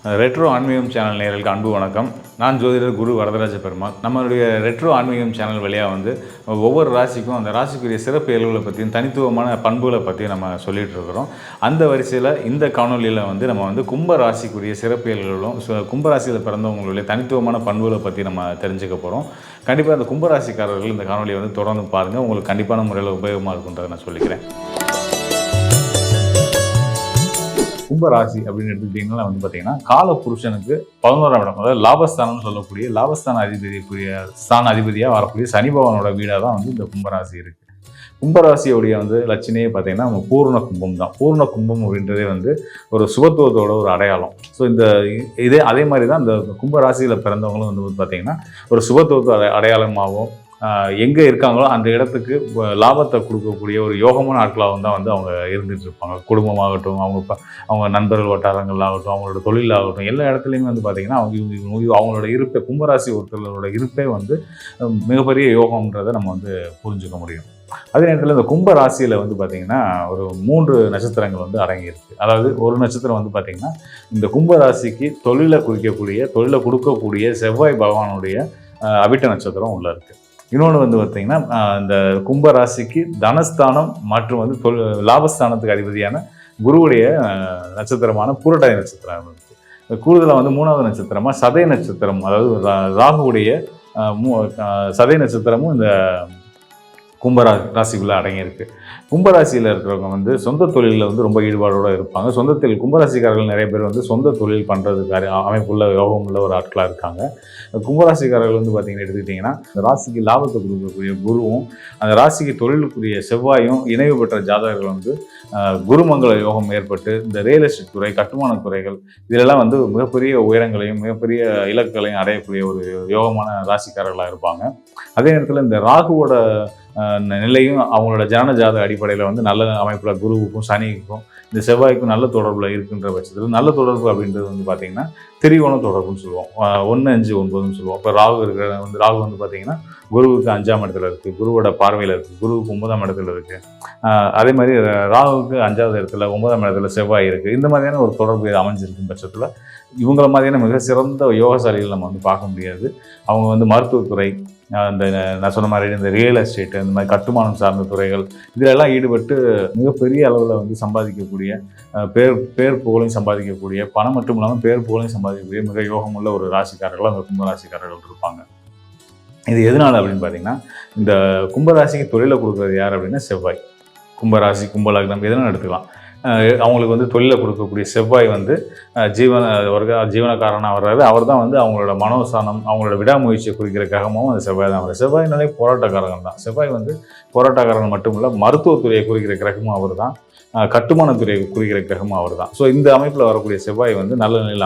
Retro ஆன்மீகம் channel நேயர்களுக்கு அன்பு வணக்கம். நான் ஜோதிடர் குரு வரதராஜ பெருமாள். நம்மளுடைய ரெட்ரோ ஆன்மீகம் சேனல் வழியாக ஒவ்வொரு ராசிக்கும் அந்த ராசிக்குரிய சிறப்பியல்களை பற்றியும் தனித்துவமான பண்புகளை பற்றியும் நம்ம சொல்லிகிட்டு இருக்கிறோம். அந்த வரிசையில் இந்த காணொலியில் நம்ம கும்ப ராசிக்குரிய சிறப்பியல்களும் கும்பராசியில் பிறந்தவங்களுடைய தனித்துவமான பண்புகளை பற்றி நம்ம தெரிஞ்சுக்க போகிறோம். கண்டிப்பாக அந்த கும்பராசிக்காரர்கள் இந்த காணொலியை தொடர்ந்து பாருங்கள். உங்களுக்கு கண்டிப்பான முறையில் உபயோகமாக இருக்குன்றதை நான் சொல்லிக்கிறேன். கும்பராசி அப்படின்னு எடுத்துக்கிட்டிங்கன்னா பார்த்தீங்கன்னா கால புருஷனுக்கு 11ஆம் இடம், அதாவது லாபஸ்தானம்னு சொல்லக்கூடிய லாபஸ்தான அதிபதிக்குரிய ஸ்தான அதிபதியாக வரக்கூடிய சனி பகவானோட வீடாக தான் இந்த கும்பராசி இருக்குது. கும்பராசியோடைய லட்சணையே பார்த்தீங்கன்னா நம்ம பூர்ண கும்பம் தான். பூர்ண கும்பம் அப்படின்றதே ஒரு சுபத்துவத்தோட ஒரு அடையாளம். ஸோ இதே அதே மாதிரி தான் இந்த கும்பராசியில் பிறந்தவங்களும் பார்த்தீங்கன்னா ஒரு சுபத்துவத்தை அடையாளமாகவும் எங்கே இருக்காங்களோ அந்த இடத்துக்கு லாபத்தை கொடுக்கக்கூடிய ஒரு யோகமான ஆட்களாக தான் அவங்க இருந்துகிட்டு இருப்பாங்க. குடும்பமாகட்டும், அவங்க நண்பர்கள் வட்டாரங்களாகட்டும், அவங்களோட தொழிலாகட்டும், எல்லா இடத்துலையுமே பார்த்தீங்கன்னா அவங்களோட இருப்பை, கும்பராசி ஒருத்தர்களோட இருப்பே மிகப்பெரிய யோகம்ன்றதை நம்ம புரிஞ்சுக்க முடியும். அதே நேரத்தில் இந்த கும்ப ராசியில் பார்த்தீங்கன்னா ஒரு 3 நட்சத்திரங்கள் அடங்கியிருக்கு. அதாவது ஒரு நட்சத்திரம் பார்த்தீங்கன்னா இந்த கும்ப ராசிக்கு தொழிலை கொடுக்கக்கூடிய செவ்வாய் பகவானுடைய அவிட்ட நட்சத்திரம் உள்ள இருக்குது. இன்னொன்று பார்த்தீங்கன்னா இந்த கும்ப ராசிக்கு தனஸ்தானம் மற்றும் லாபஸ்தானத்துக்கு அதிபதியான குருவுடைய நட்சத்திரமான பூரட்டாதி நட்சத்திரம் இருக்குது. கூடுதலாக 3வது நட்சத்திரமாக சதய நட்சத்திரம், அதாவது ராகுவுடைய சதய நட்சத்திரமும் இந்த கும்பராசிக்குள்ளே அடங்கியிருக்கு. கும்பராசியில் இருக்கிறவங்க சொந்த தொழிலில் ரொம்ப ஈடுபாடோடு இருப்பாங்க. சொந்த தொழில் கும்பராசிக்காரர்கள் நிறைய பேர் சொந்த தொழில் பண்ணுறதுக்கு அமைப்புள்ள யோகம் உள்ள ஒரு ஆட்களாக இருக்காங்க. கும்பராசிக்காரர்கள் பார்த்தீங்கன்னா எடுத்துக்கிட்டிங்கன்னா இந்த ராசிக்கு லாபத்தை கொடுக்கக்கூடிய குருவும் அந்த ராசிக்கு தொழிலுக்குரிய செவ்வாயும் இணைவு பெற்ற ஜாதகர்கள் குருமங்கள யோகம் ஏற்பட்டு இந்த ரியல் எஸ்டேட் துறை, கட்டுமான துறைகள் இதிலெல்லாம் மிகப்பெரிய உயரங்களையும் மிகப்பெரிய இலக்குகளையும் அடையக்கூடிய ஒரு யோகமான ராசிக்காரர்களாக இருப்பாங்க. அதே நேரத்தில் இந்த ராகுவோட நிலையும் அவங்களோட ஜனன ஜாத அடிப்படையில் நல்ல அமைப்பில் குருவுக்கும் சனிக்கும் இந்த செவ்வாய்க்கும் நல்ல தொடர்பில் இருக்குன்ற பட்சத்தில் நல்ல தொடர்பு அப்படின்றது பார்த்தீங்கன்னா திரிகோண தொடர்புன்னு சொல்லுவோம். 1, 5, 9ன்னு சொல்லுவோம். இப்போ ராகு இருக்கிற ராகு பார்த்தீங்கன்னா குருவுக்கு 5ஆம் இடத்துல இருக்குது, குருவோட பார்வையில் இருக்குது, குருவுக்கு 9ஆம் இடத்துல இருக்குது. அதே மாதிரி ராகுவுக்கு 5வது இடத்துல 9ஆம் இடத்துல செவ்வாய் இருக்குது. இந்த மாதிரியான ஒரு தொடர்பு அமைஞ்சிருக்கும் பட்சத்தில் இவங்கள மாதிரியான மிக சிறந்த யோகசாலிகள் நம்ம பார்க்க முடியாது. அவங்க மருத்துவத்துறை, இந்த நான் சொன்ன மாதிரி இந்த ரியல் எஸ்டேட்டு, இந்த மாதிரி கட்டுமானம் சார்ந்த துறைகள் இதிலெல்லாம் ஈடுபட்டு மிகப்பெரிய அளவில் சம்பாதிக்கக்கூடிய பேர் புகழையும் சம்பாதிக்கக்கூடிய, பணம் மட்டும் இல்லாமல் பேர் புகழையும் சம்பாதிக்கக்கூடிய மிக யோகமுள்ள ஒரு ராசிக்காரர்கள் அந்த கும்பராசிக்காரர்கள் இருப்பாங்க. இது எதனால் அப்படின்னு பார்த்தீங்கன்னா இந்த கும்பராசிக்கு தொழிலை கொடுக்குறது யார் அப்படின்னா செவ்வாய். கும்பராசி, கும்பலக்னம் எதனால் எடுத்துக்கலாம். அவங்களுக்கு தொழிலை கொடுக்கக்கூடிய செவ்வாய் ஜீவனக்காரனாக வர்றாரு. அவர் தான் அவங்களோட மனோசானம், அவங்களோட விடாமுயற்சியை குறிக்கிற கிரகமும் அந்த செவ்வாய் தான் வரும். செவ்வாய்னாலே போராட்டக்காரர்கள் தான். செவ்வாய் போராட்டக்காரர்கள் மட்டும் இல்லை, மருத்துவத்துறையை குறிக்கிற கிரகமும் அவர் தான், கட்டுமானத்துறையை குறிக்கிற கிரகமும் அவர் தான். ஸோ இந்த அமைப்பில் வரக்கூடிய செவ்வாய் நல்ல நிலையில்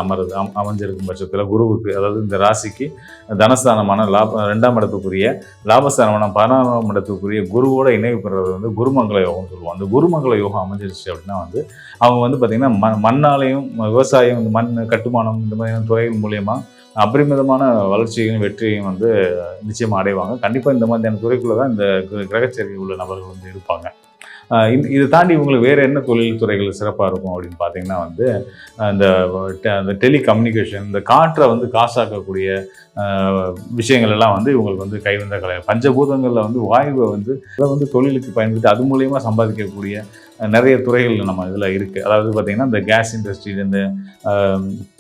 அமைஞ்சிருக்கும் பட்சத்தில் குருவுக்கு, அதாவது இந்த ராசிக்கு தனஸ்தானமான 2ஆம் இடத்துக்குரிய லாபஸ்தானமான 16ஆம் இடத்துக்குரிய குருவோட இணைவு பெறுறது குருமங்கள யோகம் சொல்லுவோம். அந்த குருமங்கள யோகம் அமைஞ்சிருச்சு அப்படின்னா அவங்க பார்த்திங்கன்னா மண்ணாலையும் விவசாயம், இந்த மண் கட்டுமானம் இந்த மாதிரியான துறைகள் மூலயமா அபரிமிதமான வளர்ச்சியையும் வெற்றியையும் நிச்சயமாக அடைவாங்க. கண்டிப்பாக இந்த மாதிரியான துறைக்குள்ளே தான் இந்த கிரகச்சேர்க்கை உள்ள நபர்கள் இருப்பாங்க. இதை தாண்டி இவங்களுக்கு வேறு என்ன தொழில் துறைகள் சிறப்பாக இருக்கும் அப்படின்னு பார்த்தீங்கன்னா இந்த டெலிகம்யூனிகேஷன், இந்த காற்றை காசாக்கக்கூடிய விஷயங்கள் எல்லாம் இவங்களுக்கு கைவந்த கலை. பஞ்சபூதங்களில் வாயுவை அதை தொழிலுக்கு பயன்படுத்தி அது மூலயமா சம்பாதிக்கக்கூடிய நிறைய துறைகள் நம்ம இதில் இருக்குது. அதாவது பார்த்திங்கன்னா இந்த கேஸ் இண்டஸ்ட்ரி, இந்த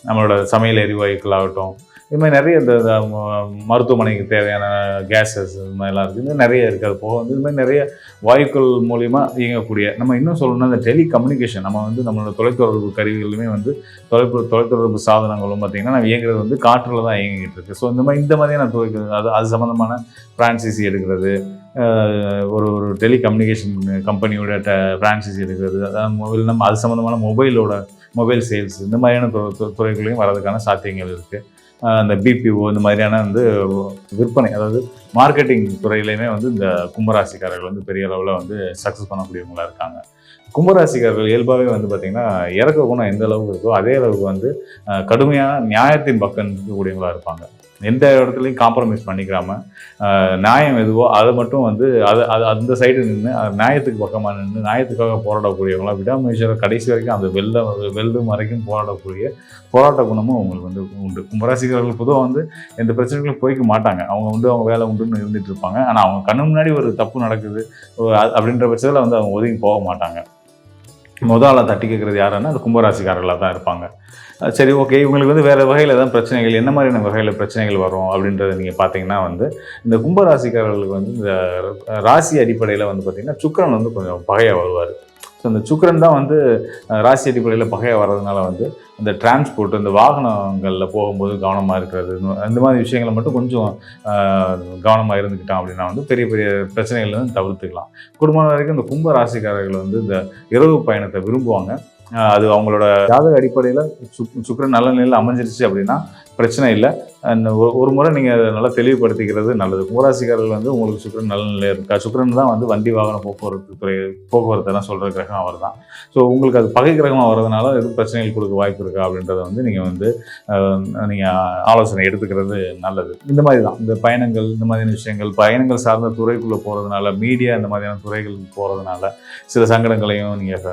நம்மளோட சமையல் எரிவாயுக்கள் ஆகட்டும், இது மாதிரி நிறைய இந்த மருத்துவமனைக்கு தேவையான கேஸஸ் இது மாதிரிலாம் இருக்குது. இது நிறைய இருக்குது. அது போக இது மாதிரி நிறைய வாயுக்கள் மூலிமா இயங்கக்கூடிய, நம்ம இன்னும் சொல்லணும்னா இந்த டெலிகம்யூனிகேஷன், நம்ம நம்மளோட தொலைத்தொடர்பு கருவிகளுமே தொலைத்தொடர்பு சாதனங்களும் பார்த்திங்கன்னா நம்ம இயங்குறது காற்றில் தான் இயங்கிக்கிட்டு இருக்குது. ஸோ இந்த மாதிரியான துறைகள் அது சம்மந்தமான ஃப்ரான்சைசி எடுக்கிறது, ஒரு டெலிகம்யூனிகேஷன் கம்பெனியோட ஃப்ரான்சைசி எடுக்கிறது, அதாவது நம்ம அது சம்மந்தமான மொபைல் சேல்ஸ், இந்த மாதிரியான துறைகளையும் வரதுக்கான சாத்தியங்கள் இருக்குது. இந்த பிபிஓ இந்த மாதிரியான விற்பனை, அதாவது மார்க்கெட்டிங் துறையிலையுமே இந்த கும்பராசிக்காரர்கள் பெரிய அளவில் சக்ஸஸ் பண்ணக்கூடியவங்களாக இருக்காங்க. கும்பராசிக்காரர்கள் இயல்பாகவே பார்த்திங்கன்னா இறக்க குணம் எந்த அளவுக்கு இருக்கோ அதே அளவுக்கு கடுமையான நியாயத்தின் பக்கம் இருக்கக்கூடியவங்களாக இருப்பாங்க. எந்த இடத்துலையும் காம்ப்ரமைஸ் பண்ணிக்கிறாம நியாயம் எதுவோ அதை மட்டும் வந்து அது அந்த சைடு நின்று நியாயத்துக்கு பக்கமாக நின்று நியாயத்துக்காக போராடக்கூடியவங்களா விடாமுயற்சியோட கடைசி வரைக்கும் அந்த வெல்லும் வரைக்கும் போராடக்கூடிய போராட்ட குணமும் அவங்களுக்கு வந்து உண்டு. கும்பராசிக்காரர்கள் பொதுவாக வந்து எந்த பிரச்சனைகளும் போய்க்க மாட்டாங்க. அவங்க வந்து அவங்க வேலை உண்டுன்னு இருந்துட்டு இருப்பாங்க. ஆனால் அவங்க கண்ணு முன்னாடி ஒரு தப்பு நடக்குது அப்படின்ற பட்சத்தில் வந்து அவங்க ஒதுங்கி போக மாட்டாங்க. முதல்ல தட்டி கேட்குறது யாருன்னா அந்த கும்பராசிக்காரர்களாக தான் இருப்பாங்க. சரி, ஓகே, இவங்களுக்கு வந்து வேறு வகையில் தான் பிரச்சனைகள், என்ன மாதிரியான வகையில் பிரச்சனைகள் வரும் அப்படின்றத நீங்கள் பார்த்தீங்கன்னா வந்து இந்த கும்பராசிக்காரர்களுக்கு வந்து இந்த ராசி அடிப்படையில் வந்து பார்த்திங்கன்னா சுக்கிரன் வந்து கொஞ்சம் பகையாக வருவார். ஸோ இந்த சுக்கிரன் தான் வந்து ராசி அடிப்படையில் பகையாக வர்றதுனால வந்து இந்த டிரான்ஸ்போர்ட், இந்த வாகனங்களில் போகும்போது கவனமாக இருக்கிறது, இந்த மாதிரி விஷயங்களை மட்டும் கொஞ்சம் கவனமாக இருந்துக்கிட்டோம் அப்படின்னா வந்து பெரிய பெரிய பிரச்சனைகள்லேருந்து தவிர்த்துக்கலாம். குடும்பம் வரைக்கும் இந்த கும்ப ராசிக்காரர்கள் வந்து இந்த இரவு பயணத்தை விரும்புவாங்க. அது அவங்களோட ஜாதக அடிப்படையில் சுக்கிரன் நல்ல நிலையில் அமைஞ்சிருச்சு அப்படின்னா பிரச்சனை இல்லை. ஒரு முறை நீங்கள் அதை நல்லா தெளிவுபடுத்திக்கிறது நல்லது. கும்பராசிக்காரர்கள் வந்து உங்களுக்கு சுக்கிரன் நல்ல நிலையில் இருக்கா, சுக்கிரன் தான் வந்து வண்டி வாகன போக்குவரத்தெல்லாம் சொல்கிற கிரகம் அவர் தான். ஸோ உங்களுக்கு அது பகை கிரகமாக வர்றதுனால எதுவும் பிரச்சனைகள் கொடுக்க வாய்ப்பு இருக்கா அப்படின்றத வந்து நீங்கள் ஆலோசனை எடுத்துக்கிறது நல்லது. இந்த மாதிரி தான் இந்த பயணங்கள், இந்த மாதிரியான விஷயங்கள், பயணங்கள் சார்ந்த துறைக்குள்ளே போகிறதுனால, மீடியா இந்த மாதிரியான துறைகளுக்கு போகிறதுனால சில சங்கடங்களையும் நீங்கள்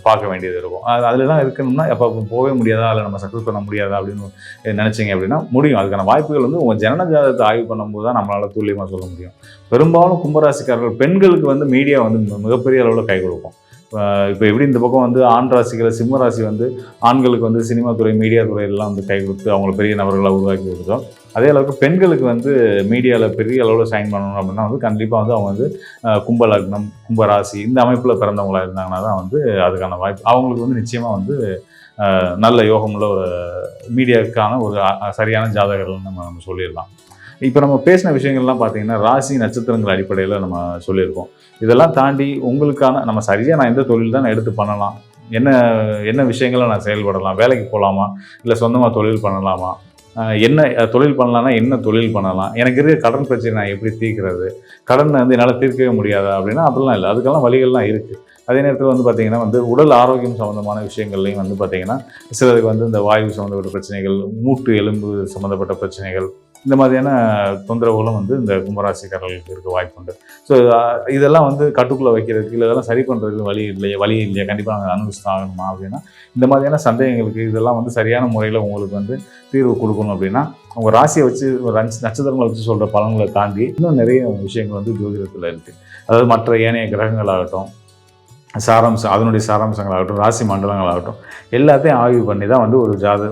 பார்க்க வேண்டியது இருக்கும். அதுலலாம் இருக்கணும்னா எப்போ போகவே முடியாதா, இல்லை நம்ம சக்ஸஸ் பண்ண முடியாதா அப்படின்னு நினச்சிங்க அப்படின்னா முடியும். அதுக்கான வாய்ப்புகள் வந்து உங்கள் ஜனன ஜாதகத்தை ஆய்வு பண்ணும்போது தான் நம்மளால் துல்லியமாக சொல்ல முடியும். பெரும்பாலும் கும்பராசிக்காரர்கள் பெண்களுக்கு வந்து மீடியா வந்து மிகப்பெரிய அளவில் கை கொடுக்கும். இப்போ எப்படி இந்த பக்கம் வந்து ஆண் ராசிகளை சிம்ம ராசி வந்து ஆண்களுக்கு வந்து சினிமா துறை, மீடியா துறையெல்லாம் வந்து கை கொடுத்து அவங்கள பெரிய நபர்களாக உருவாக்கி கொடுத்தோம். அதே அளவுக்கு பெண்களுக்கு வந்து மீடியாவில் பெரிய அளவில் சைன் பண்ணணும் அப்படின்னா வந்து கண்டிப்பாக வந்து அவங்க வந்து கும்ப லக்னம், கும்பராசி இந்த அமைப்பில் பிறந்தவங்களாக இருந்தாங்கன்னா தான் வந்து அதுக்கான வாய்ப்பு அவங்களுக்கு வந்து நிச்சயமாக வந்து நல்ல யோகமுள்ள ஒரு மீடியாவுக்கான ஒரு சரியான ஜாதகர்கள்னு நம்ம சொல்லிடலாம். இப்போ நம்ம பேசின விஷயங்கள்லாம் பார்த்தீங்கன்னா ராசி நட்சத்திரங்கள் அடிப்படையில் நம்ம சொல்லியிருக்கோம். இதெல்லாம் தாண்டி உங்களுக்கான நம்ம சரியாக நான் எந்த தொழில் தான் நான் எடுத்து பண்ணலாம், என்ன விஷயங்களை நான் செயல்படலாம், வேலைக்கு போகலாமா, இல்லை சொந்தமாக தொழில் பண்ணலாமா, என்ன தொழில் பண்ணலான்னா என்ன தொழில் பண்ணலாம், எனக்கு இருக்க கடன் பிரச்சனை நான் எப்படி தீர்க்கிறது, கடனை வந்து என்னால் தீர்க்கவே முடியாதா அப்படின்னா அப்படிலாம் இல்லை. அதுக்கெல்லாம் வழிகள்லாம் இருக்குது. அதே நேரத்தில் வந்து பார்த்திங்கன்னா வந்து உடல் ஆரோக்கியம் சம்மந்தமான விஷயங்கள்லையும் வந்து பார்த்திங்கன்னா சிலருக்கு வந்து இந்த வாயு சம்மந்தப்பட்ட பிரச்சனைகள், மூட்டு எலும்பு சம்மந்தப்பட்ட பிரச்சனைகள், இந்த மாதிரியான தொந்தரவுகளும் வந்து இந்த கும்பராசிக்காரர்களுக்கு இருக்க வாய்ப்பு உண்டு. ஸோ இதெல்லாம் வந்து கட்டுக்குள்ளே வைக்கிறதுக்கு, இல்லை இதெல்லாம் சரி பண்ணுறதுக்கு வழி இல்லையா, கண்டிப்பாக நாங்கள் அனுபவிச்சு ஆகணுமா அப்படின்னா இந்த மாதிரியான சந்தேகங்களுக்கு இதெல்லாம் வந்து சரியான முறையில் உங்களுக்கு வந்து தீர்வு கொடுக்கணும் அப்படின்னா உங்கள் ராசியை வச்சு ஒரு நட்சத்திரங்களை வச்சு சொல்கிற பலன்களை தாண்டி இன்னும் நிறைய விஷயங்கள் வந்து ஜோதிடத்தில் இருக்குது. அதாவது மற்ற ஏனைய கிரகங்களாகட்டும், அதனுடைய சாராம்சங்களாகட்டும், ராசி மண்டலங்களாகட்டும் எல்லாத்தையும் ஆய்வு பண்ணி தான் வந்து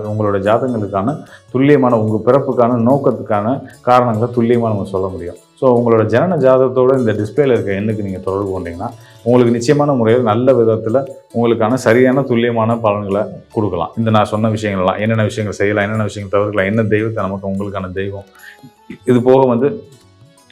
உங்களோட ஜாதகங்களுக்கான துல்லியமான உங்கள் பிறப்புக்கான நோக்கத்துக்கான காரணங்களை துல்லியமாக நம்ம சொல்ல முடியும். ஸோ உங்களோட ஜனன ஜாதகத்தோடு இந்த டிஸ்பிளேல இருக்க எண்ணுக்கு நீங்கள் தொடர்பு கொண்டீங்கன்னா உங்களுக்கு நிச்சயமான முறையில் நல்ல விதத்தில் உங்களுக்கான சரியான துல்லியமான பலன்களை கொடுக்கலாம். இந்த நான் சொன்ன விஷயங்கள்லாம் என்னென்ன விஷயங்கள் செய்யலாம், என்னென்ன விஷயங்கள் தவிர்க்கலாம், என்ன தெய்வத்தை நமக்கு உங்களுக்கான தெய்வம், இது போக வந்து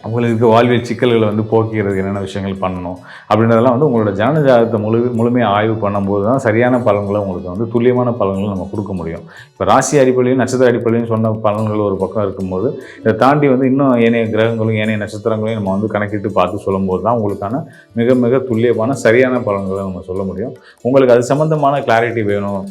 உங்களுக்கு வாழ்வியல் சிக்கல்களை வந்து போக்குகிறது என்னென்ன விஷயங்கள் பண்ணணும் அப்படின்றதெல்லாம் வந்து உங்களோட ஜனன ஜாதகத்தை முழுமையாக ஆய்வு பண்ணும்போது தான் சரியான பலன்களை உங்களுக்கு வந்து துல்லியமான பலன்களை நம்ம கொடுக்க முடியும். இப்போ ராசி அடிப்படையும் நட்சத்திர அடிப்படையும் சொன்ன பலன்கள் ஒரு பக்கம் இருக்கும்போது இதை தாண்டி வந்து இன்னும் ஏனைய கிரகங்களும் ஏனைய நட்சத்திரங்களையும் நம்ம வந்து கணக்கிட்டு பார்த்து சொல்லும்போது தான் உங்களுக்கான மிக மிக துல்லியமான சரியான பலன்களை நம்ம சொல்ல முடியும். உங்களுக்கு அது சம்மந்தமான கிளாரிட்டி வேணும்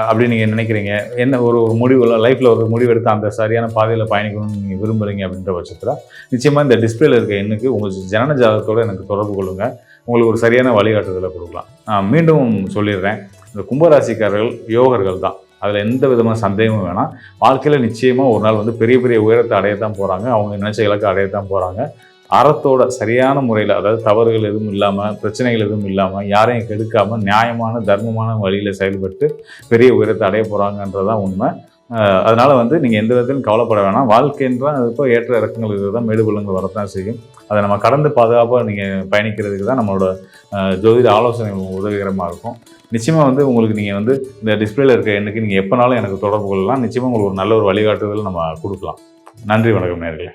அப்படின்னு நீங்கள் நினைக்கிறீங்க, என்ன ஒரு முடிவு லைஃப்பில் ஒரு முடிவு எடுத்து அந்த சரியான பாதையில் பயணிக்கணும்னு நீங்கள் விரும்புகிறீங்க அப்படின்ற பட்சத்தில் நிச்சயமாக இந்த டிஸ்பிளேல இருக்க எண்ணுக்கு உங்கள் ஜனன ஜாதகத்தோடு எனக்கு தொடர்பு கொள்ளுங்கள். உங்களுக்கு ஒரு சரியான வழிகாட்டுதலை கொடுக்கலாம். நான் மீண்டும் சொல்லிடுறேன், இந்த கும்பராசிக்காரர்கள் யோகர்கள் தான், அதில் எந்த விதமான சந்தேகமும் வேணாம். வாழ்க்கையில் நிச்சயமாக ஒரு நாள் வந்து பெரிய பெரிய உயரத்தை அடையத்தான் போகிறாங்க, அவங்க நினைச்ச இலக்கை அடையத்தான் போகிறாங்க. அறத்தோட சரியான முறையில், அதாவது தவறுகள் எதுவும் இல்லாமல், பிரச்சனைகள் எதுவும் இல்லாமல், யாரையும் கெடுக்காமல் நியாயமான தர்மமான வழியில் செயல்பட்டு பெரிய உயரத்தை அடைய போகிறாங்கன்றதான் உண்மை. அதனால் வந்து நீங்கள் எந்த விதத்திலும் கவலைப்பட வேணாம். வாழ்க்கைன்றால் இப்போ ஏற்ற இறக்கங்கள் இருக்கிறது தான், மேடுபள்ளங்கள் வரத்தான் செய்யும். அதை நம்ம கடந்து பாதுகாப்பாக நீங்கள் பயணிக்கிறதுக்கு தான் நம்மளோட ஜோதிட ஆலோசனைகள் உதவிகரமாக இருக்கும். நிச்சயமாக வந்து உங்களுக்கு நீங்கள் வந்து இந்த டிஸ்பிளேல இருக்க எண்ணுக்கு நீங்கள் எப்போனாலும் எனக்கு தொடர்பு கொள்ளலாம். நிச்சயமாக உங்களுக்கு ஒரு நல்ல ஒரு வழிகாட்டுதல் நம்ம கொடுக்கலாம். நன்றி, வணக்கம் நேயர்களே.